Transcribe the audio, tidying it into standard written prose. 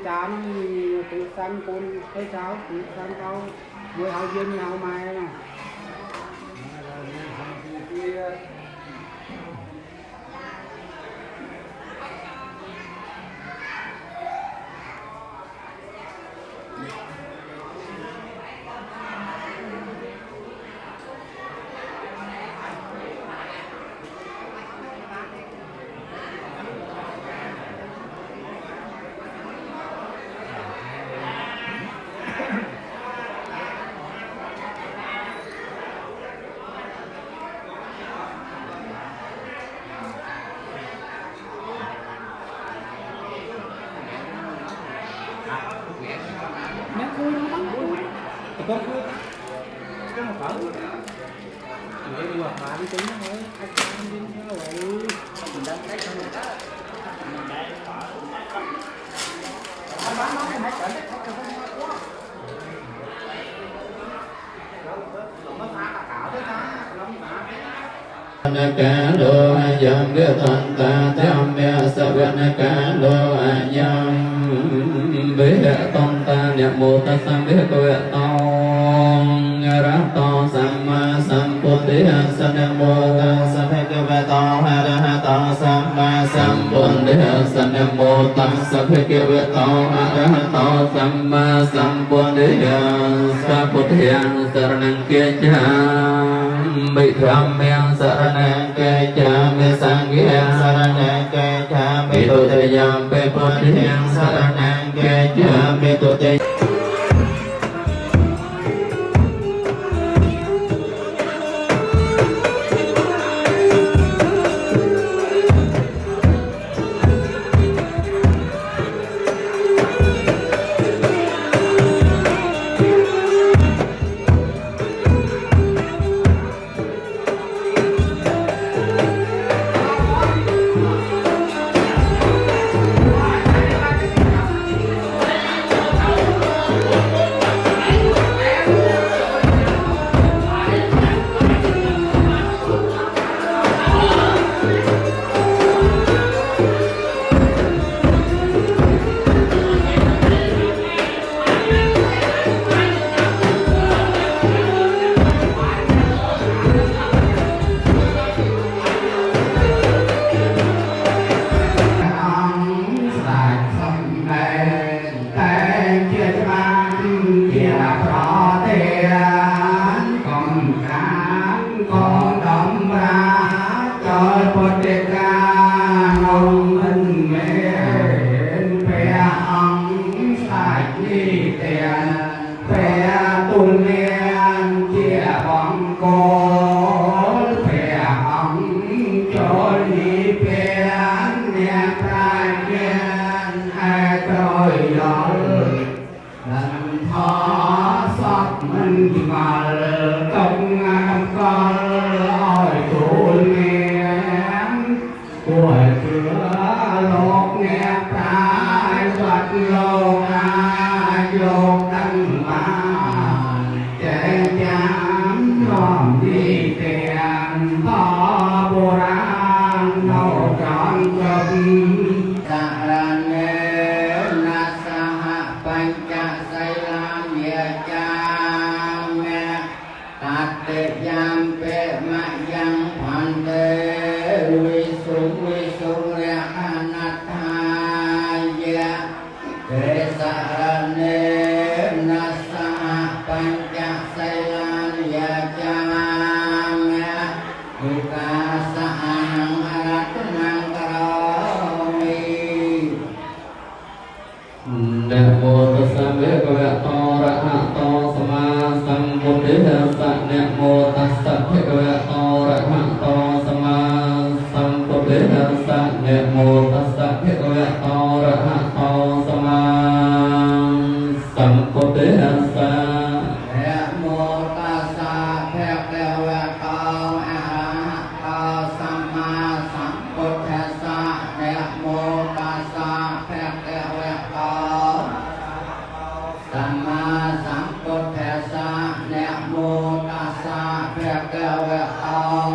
chán từ sang con thấy cháu từ sang cháu vừa hao duyên hao mai nè có cái một phở vậy đi hoặc mà đi tính thôi anh đi theo vậy mình đang thấy không đó mình đây bán nó cái máy cỡ đấy không quá nó phá cả cảo thế ta lắm cả ca đô ayam địa toàn ta theo mẹ sa viên ca đô ayam với hệ tôn ta niệm mô ta sam với cô hệ tông ra to sam ma sam bồ đề sa niệm mô ta sa phê kêu về to ha ra ha to sam ma sam bồ đề sa niệm mô ta sa phê kêu về to ha ra ha to sam ma sam bồ đề sa bồ đề sa năng kia cha bị tham men sa năng kia cha me sang kia sa năng kia cha bị tu te yam pe bồ đề sa năng kia cha me tu te Sama Sambuddhassa Namo Tassa Bhagavata